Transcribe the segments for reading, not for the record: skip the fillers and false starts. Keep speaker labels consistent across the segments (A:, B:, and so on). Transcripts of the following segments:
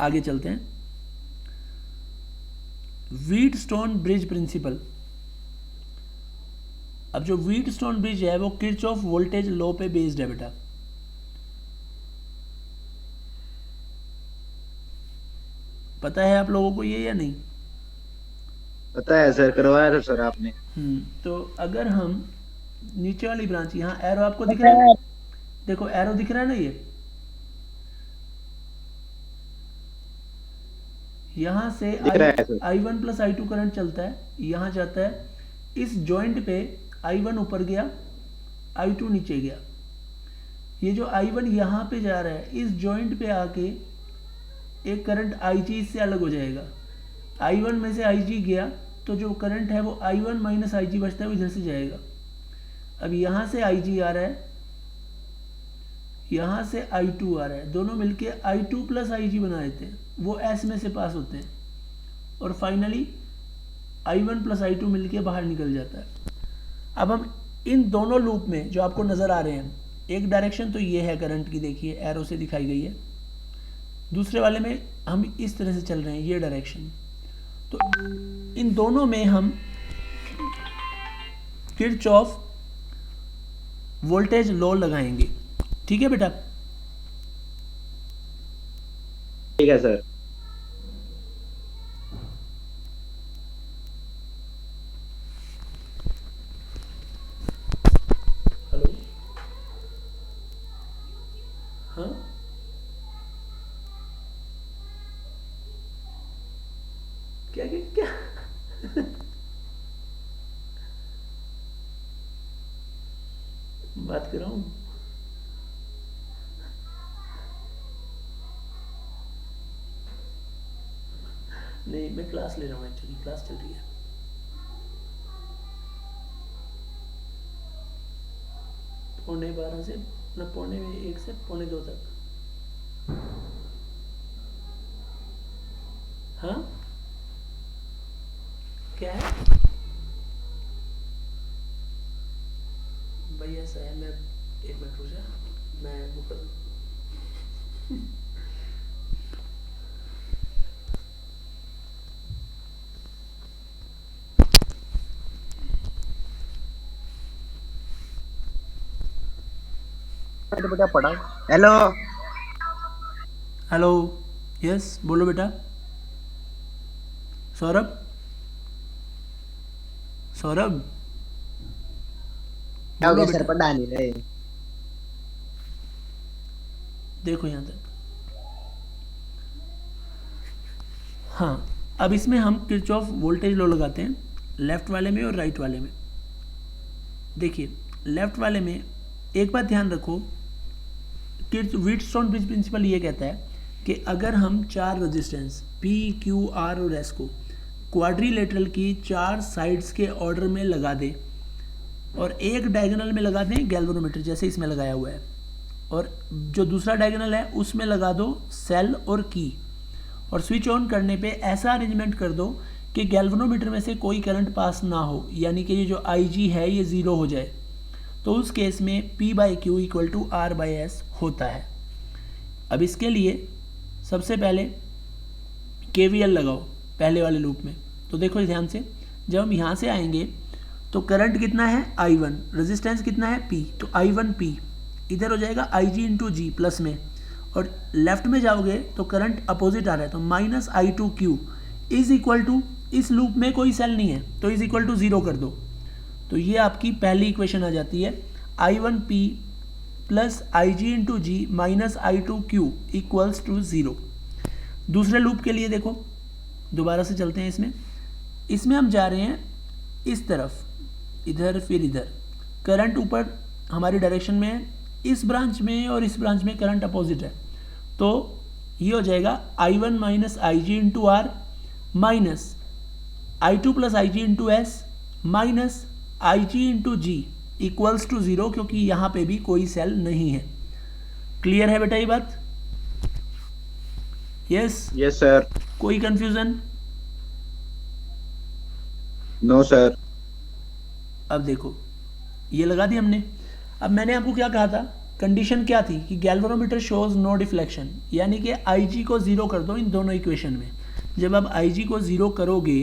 A: आगे चलते हैं। Wheatstone bridge principle. अब जो व्हीटस्टोन ब्रिज है वो किरचॉफ वोल्टेज लॉ पे बेस्ड है बेटा। पता है आप लोगों को ये या नहीं?
B: पता है सर, करवाया था सर आपने।
A: तो अगर हम नीचे वाली ब्रांच, यहाँ एरो आपको दिख
B: पता
A: रहा है,
B: है।
A: देखो एरो दिख रहा है ना, ये यहाँ से
B: दिख रहा है sir.
A: I one plus I two current चलता है, यहाँ जाता है, इस जॉइंट पे आई वन ऊपर गया, आई टू नीचे गया। ये जो आई वन यहाँ पे जा रहा है, इस जॉइंट पे आके एक करंट आई जी इससे अलग हो जाएगा। आई वन में से आई जी गया तो जो करंट है वो आई वन माइनस आई जी बचता है, वो इधर से जाएगा। अब यहाँ से आई जी आ रहा है, यहाँ से आई टू आ रहा है, दोनों मिलके आई टू प्लस आई जी बना देते हैं, वो एस में से पास होते हैं, और finally I one plus I two मिल बाहर निकल जाता है। अब हम इन दोनों लूप में जो आपको नज़र आ रहे हैं, एक डायरेक्शन तो ये है करंट की, देखिए एरो से दिखाई गई है, दूसरे वाले में हम इस तरह से चल रहे हैं, ये डायरेक्शन। तो इन दोनों में हम किरचॉफ वोल्टेज लॉ लगाएंगे। ठीक है बेटा?
B: ठीक है सर।
A: हेलो, हाँ, क्या क्या क्या? बात कर रहा हूँ। नहीं, मैं क्लास ले रहा हूँ, एक्चुअली क्लास चल रही है। पौने 12 से ना, पौने 1 से पौने 2 तक। हाँ, क्या है भाई? ऐसा है, मैं 1 मिनट रुक जा, मैं वो कर दूँ।
B: बेटा बेटा पढ़ा। हेलो।
A: हेलो, यस बोलो बेटा। सौरभ, सौरभ
B: क्या हो
A: बोलो
B: गया सर,
A: बेटा।
B: पढ़ा नहीं रहे।
A: देखो यहाँ तक। हाँ, अब इसमें हम किरचॉफ वोल्टेज लॉ लगाते हैं, लेफ्ट वाले में और राइट वाले में। देखिए लेफ्ट वाले में एक बात ध्यान रखो, कि व्हीटस्टोन ब्रिज प्रिंसिपल ये कहता है कि अगर हम चार रेजिस्टेंस P, Q, R और S को क्वाड्रिलेटरल की चार साइड्स के ऑर्डर में लगा दें और एक डायगोनल में लगा दें गैल्वेनोमीटर, जैसे इसमें लगाया हुआ है, और जो दूसरा डायगोनल है उसमें लगा दो सेल और की, और स्विच ऑन करने पे ऐसा अरेंजमेंट कर दो कि गैल्वेनोमीटर में से कोई करंट पास ना हो, यानी कि ये जो IG है ये ज़ीरो हो जाए, तो उस केस में P/Q इक्वल टू R/S होता है। अब इसके लिए सबसे पहले KVL लगाओ पहले वाले लूप में। तो देखो ध्यान से, जब हम यहाँ से आएंगे तो करंट कितना है I1, रेजिस्टेंस कितना है P, तो I1P इधर हो जाएगा IG इंटू जी प्लस में, और लेफ्ट में जाओगे तो करंट अपोजिट आ रहा है, तो -I2Q इज इक्वल टू, इस लूप में कोई सेल नहीं है तो इज इक्वल टू 0 कर दो। तो ये आपकी पहली इक्वेशन आ जाती है, I1P plus IG into G minus I2Q equals to 0। दूसरे लूप के लिए देखो, दोबारा से चलते हैं इसमें। इसमें हम जा रहे हैं इस तरफ, इधर फिर इधर, करंट ऊपर हमारी डायरेक्शन में है, इस ब्रांच में और इस ब्रांच में करंट अपोजिट है, तो ये हो जाएगा I1 minus I G into R minus I2 plus I G into S minus I G into G equals to 0, क्योंकि यहाँ पे भी कोई सेल नहीं है। क्लियर है बेटा ये बात? यस?
B: Yes sir.
A: कोई कंफ्यूजन?
B: No sir.
A: अब देखो ये लगा दी हमने। अब मैंने आपको क्या कहा था कंडीशन क्या थी कि गैल्वेनोमीटर शोज नो डिफ्लेक्शन, यानी कि IG को ज़ीरो कर दो इन दोनों इक्वेशन में। जब आप IG को ज़ीरो करोगे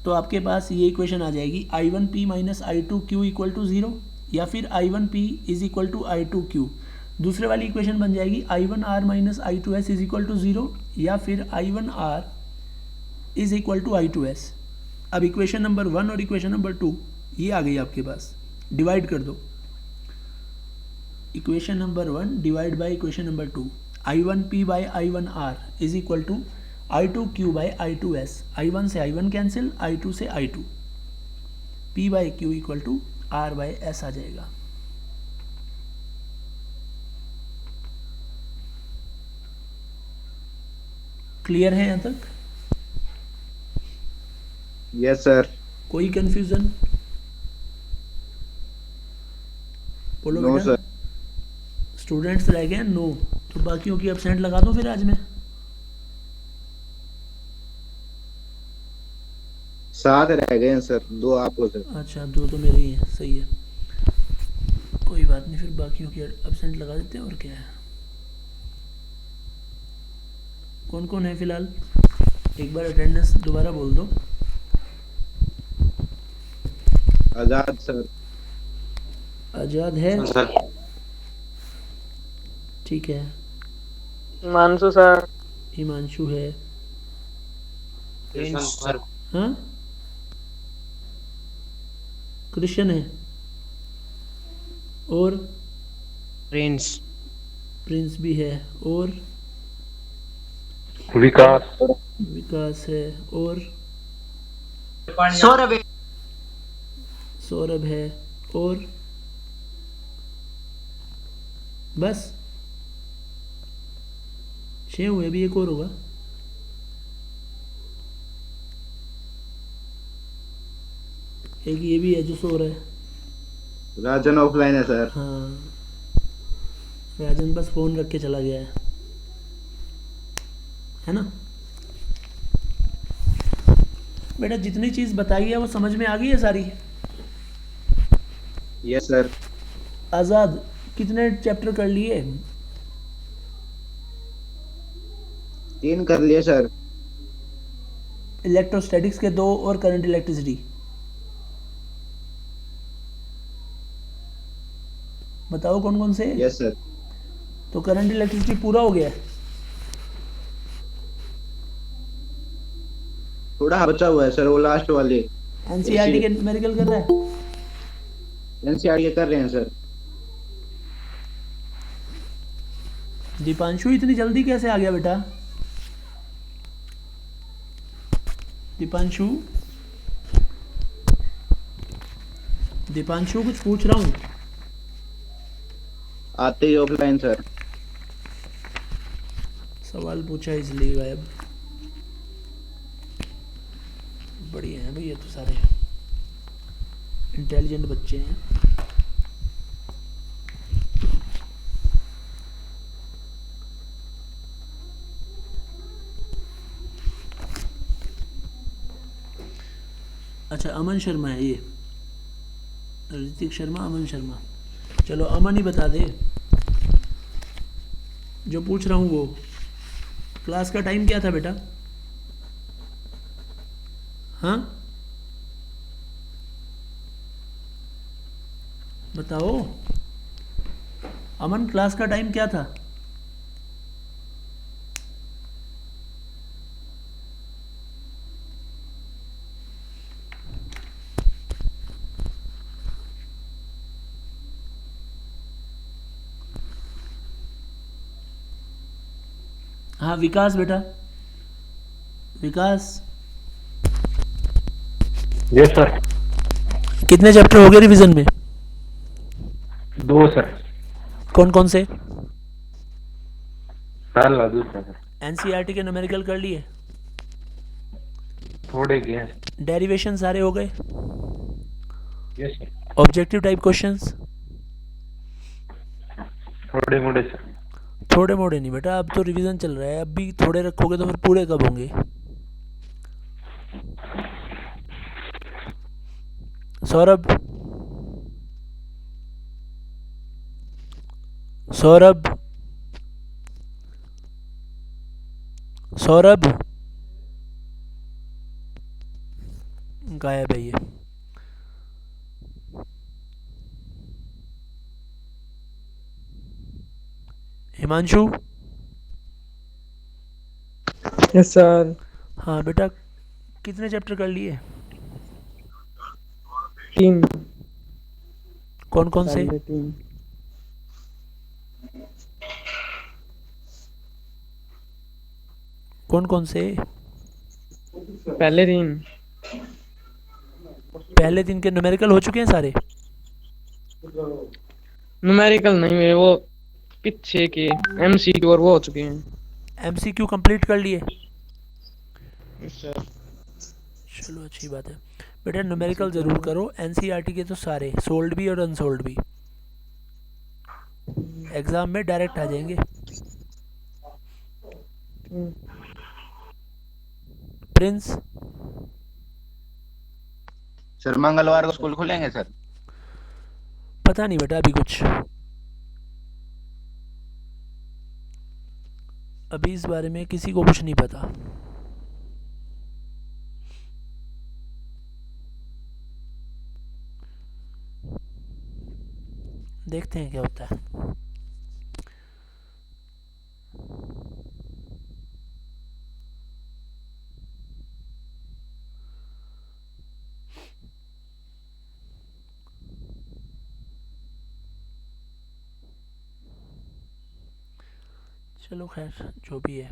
A: तो आपके पास ये इक्वेशन आ जाएगी I1P minus I2Q equal to zero, या फिर I1P is equal to I2Q। दूसरे वाली इक्वेशन बन जाएगी I1R minus I2S is equal to zero, या फिर I1R is equal to I2S। अब इक्वेशन नंबर 1 और इक्वेशन नंबर 2 ये आ गई आपके पास, डिवाइड कर दो। Equation number 1 divide by equation number 2, I1P by I1R is equal to I2Q by I2S। I1 से I1 कैंसिल, I2 से I2, P by Q equal to R by S आ जाएगा। Clear है यहाँ तक?
B: Yes sir.
A: कोई confusion? बोलो
B: no
A: बेटा।
B: सर।
A: स्टूडेंट्स रह गए नो, तो बाकियों की एब्सेंट लगा दो फिर आज में।
B: 7 रह गए हैं सर, 2 आपको सर।
A: अच्छा 2 तो मेरे ही हैं, सही है, कोई बात नहीं, फिर बाकियों की एब्सेंट लगा देते हैं और क्या है। कौन कौन है फिलहाल? एक बार अटेंडेंस दोबारा बोल दो।
B: आजाद सर।
A: आजाद है,
C: सर।
A: ठीक है।
D: हिमांशु सर।
A: हिमांशु है,
C: सर।
A: हाँ कृष्ण है, और
C: प्रिंस।
A: प्रिंस भी है, और
E: विकास।
A: विकास है, और
D: सौरभ।
A: सौरभ है, और बस 6 हुए, अभी एक और होगा। एक ये भी है जो सो रहा है।
B: राजन ऑफलाइन है सर।
A: हाँ राजन बस फोन रख के चला गया है ना। बेटा जितनी चीज़ बताई है वो समझ में आ गई है सारी?
B: Yes sir.
A: आज़ाद कितने चैप्टर कर लिए?
B: 3 कर लिए सर।
A: इलेक्ट्रोस्टैटिक्स के 2 और करंट इलेक्ट्रिसिटी। बताओ कौन कौन से?
B: Yes sir.
A: तो करंट इलेक्ट्रिसिटी पूरा हो गया है?
B: थोड़ा बचा हुआ है सर, वो लास्ट वाले।
A: एनसीईआरटी के न्यूमेरिकल कर रहा है?
B: एनसीईआरटी कर रहे हैं सर।
A: दीपांशु इतनी जल्दी कैसे आ गया बेटा? दीपांशु, दीपांशु कुछ पूछ रहा हूँ।
B: आते ही ऑफलाइन सर।
A: सवाल पूछा इसलिए गायब। बढ़िया है भैया, तो सारे इंटेलिजेंट बच्चे हैं। अच्छा अमन शर्मा है ये, ऋतिक शर्मा, अमन शर्मा। चलो अमन ही बता दे जो पूछ रहा हूँ वो। क्लास का टाइम क्या था बेटा? हाँ बताओ अमन, क्लास का टाइम क्या था? हाँ विकास बेटा, विकास
E: यस सर।
A: कितने चैप्टर हो गए रिवीजन में?
E: 2 सर।
A: कौन कौन से?
E: पहला दूसरा सर।
A: एनसीईआरटी के न्यूमेरिकल कर लिए?
E: थोड़े किए हैं।
A: डेरिवेशन सारे हो गए?
E: Yes sir.
A: Objective type questions?
E: थोड़े मोड़े सर।
A: थोड़े मोड़े नहीं बेटा, अब तो रिवीजन चल रहा है, अब भी थोड़े रखोगे तो फिर पूरे कब होंगे? सौरभ, सौरभ, सौरभ गायब है ये। हिमांशु।
D: Yes sir.
A: हाँ बेटा, कितने चैप्टर कर लिए?
D: 3।
A: कौन कौन से?
D: पहले 3।
A: कौन कौन से?
D: पहले 3।
A: पहले दिन के न्यूमेरिकल हो चुके हैं सारे?
D: न्यूमेरिकल नहीं है वो, पीछे के एमसीक्यू और वो हो चुके हैं।
A: एमसीक्यू कंप्लीट कर लिए?
D: Yes sir.
A: चलो अच्छी बात है बेटा, न्यूमेरिकल ज़रूर करो। एनसीईआरटी के तो सारे सोल्ड भी और अनसोल्ड भी एग्ज़ाम में डायरेक्ट आ जाएंगे। प्रिंस।
B: सर मंगलवार को स्कूल खुलेंगे सर?
A: पता नहीं बेटा, अभी कुछ, अभी इस बारे में किसी को कुछ नहीं पता। देखते हैं क्या होता है। चलो खैर, जो भी है।